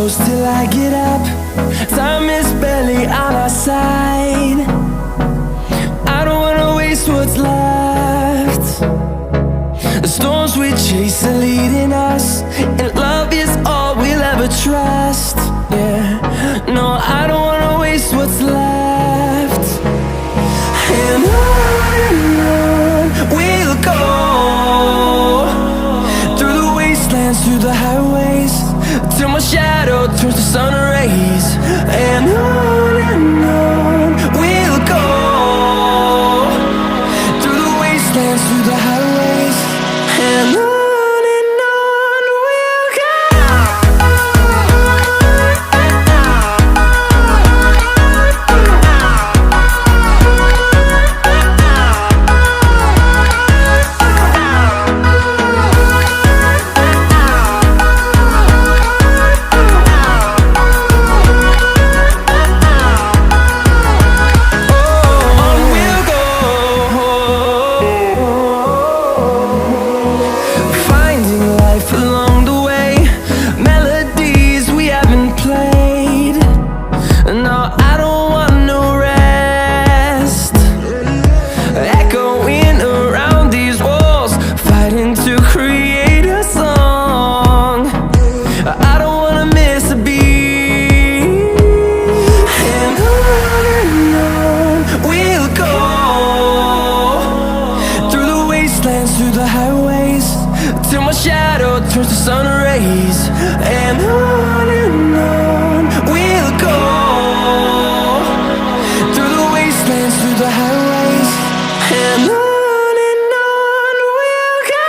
close till I get up. Time is barely on our side. I don't wanna waste what's left. The storms we chase are leading us, and love is all we'll ever trust. Yeah, no, I don't wanna waste what's left. And on we'll go, through the wastelands, through the highways, till my shadow turns to sun rays. And on we'll go, through the wastelands, through the highways, and on we'll go. Through the highways, till my shadow turns to sun rays. And on we'll go, through the wastelands, through the highways, and on we'll go.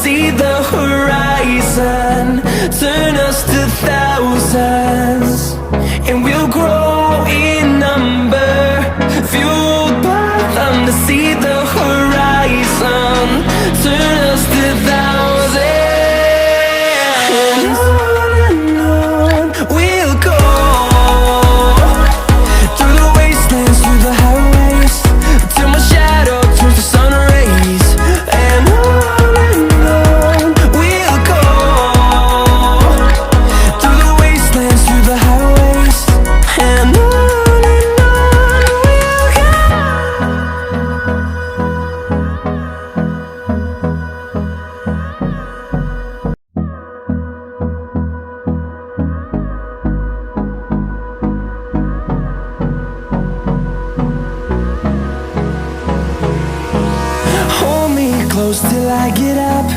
See the horizon turn us to thousands, and we'll grow in number, fueled by them. To see the horizon turn us to thousands, and on we'll go, through the wastelands, through the highways, till my shadow turns to sun rays. And close till I get up.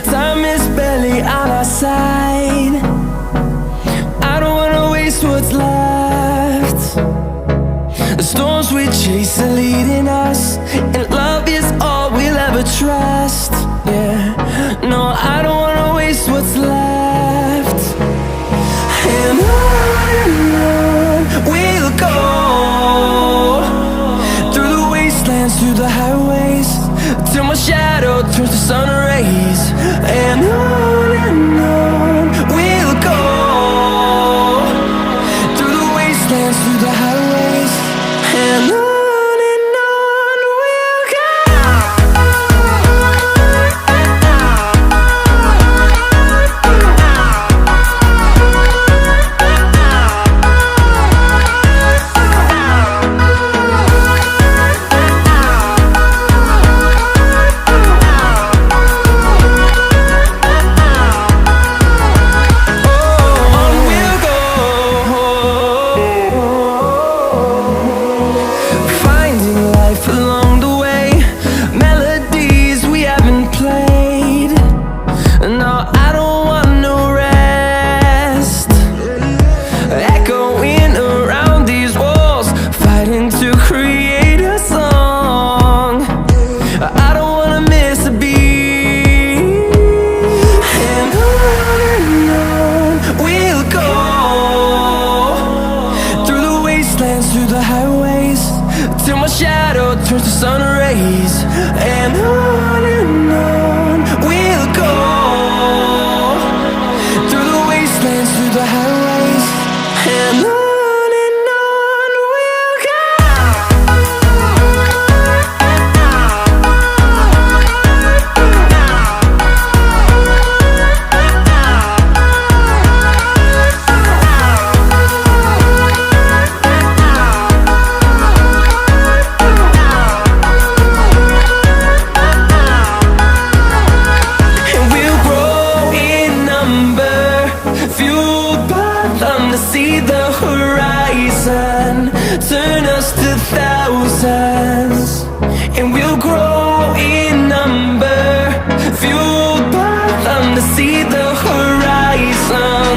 Time is barely on our side. I don't wanna waste what's left. The storms we chase are leading us, and love is all we'll ever trust. Yeah, no, I don't wanna waste what's left. And on we'll go, through the wastelands, through the highways, till my shadow turns to sun rays. And on we'll go, through the wastelands, through the highways, and on. on we'll go, through the wastelands, through the highways, and on we'll go. See the horizon turn us to thousands, and we'll grow in number, fueled by them to see the horizon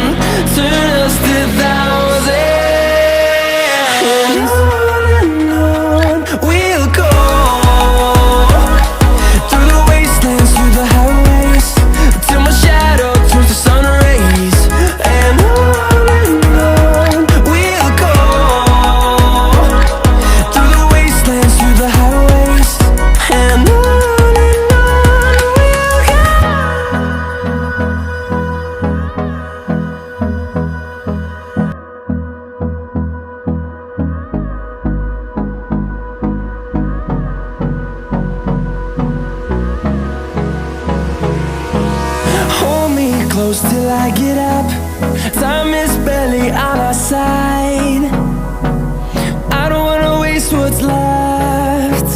turn us to thousands, and on we'll go, through the wastelands, through the highways, till my shadow turns to sun rays, and on close till I get up. Time is barely on our side. I don't wanna waste what's left.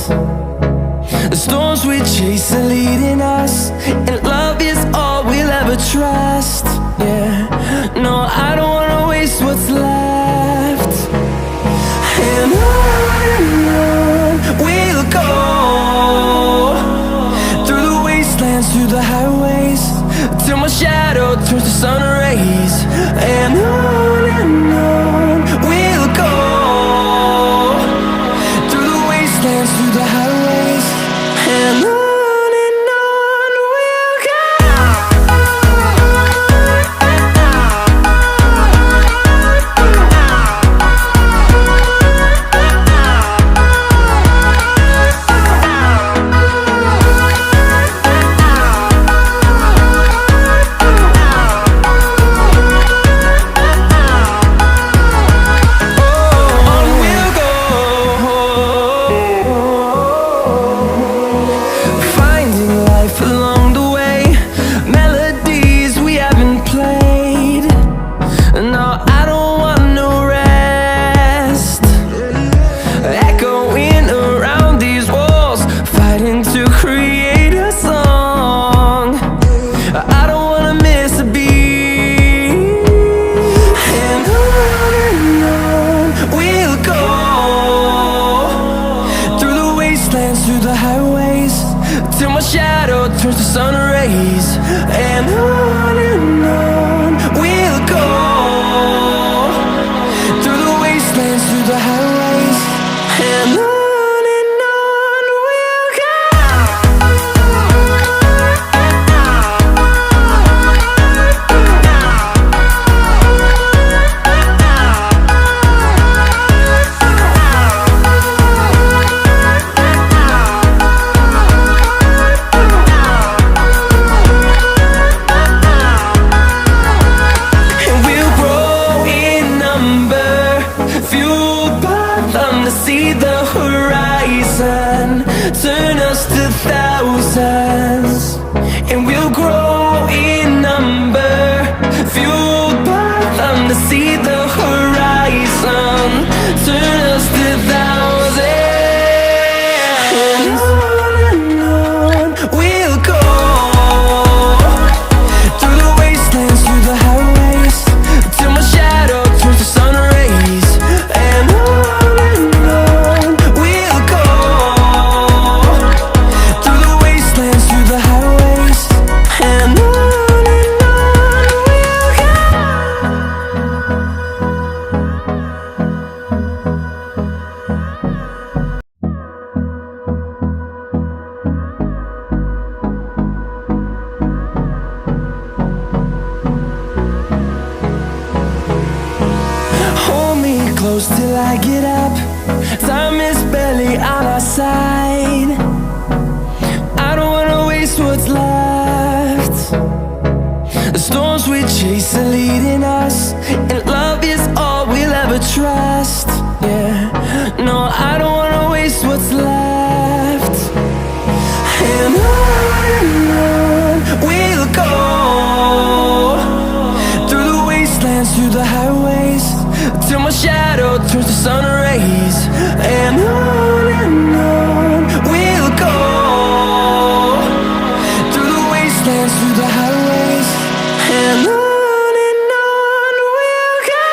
The storms we chase are leading us, and love is all we'll ever trust. Yeah, no, I don't wanna waste what's left. And on we'll go, through the wastelands, through the highways, till my shadow turns to sun rays, and on we'll go, through the wastelands, through the highways, and on we'll go. Through the highways, till my shadow turns to sun rays, and on we'll go, through the wastelands, through the highways, and on we'll go. See the horizon turn us to thousands, and we'll grow in number, fueled by them to see the horizon turn us to thousands, and on we'll go, through the wastelands, through the highways, till my shadow turns to sun rays, and on close till I get up. Time is barely on our side. waste what's left. The storms we chase are leading us, and love is all we'll ever trust. Yeah, no, I don't wanna waste what's left. And on we'll go, through the wastelands, through the highways, till my shadow turns to sun rays. And on we'll go, through the wastelands, through the highways, and on we'll go.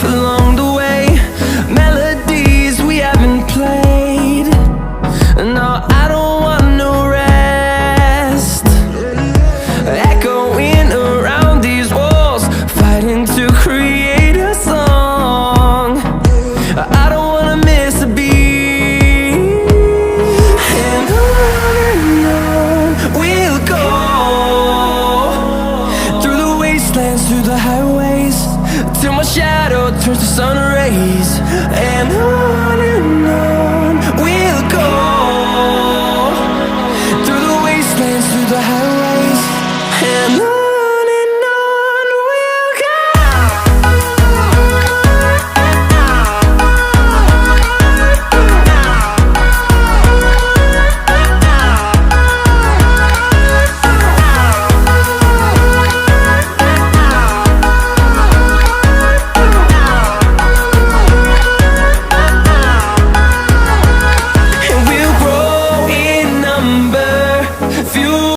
Along the way, melodies we haven't played. No, I don't want no rest. Echoing around these walls, fighting to create a song. I don't wanna miss a beat. And on we'll go, through the wastelands, through the highways, till my shadow turns to sun rays. And on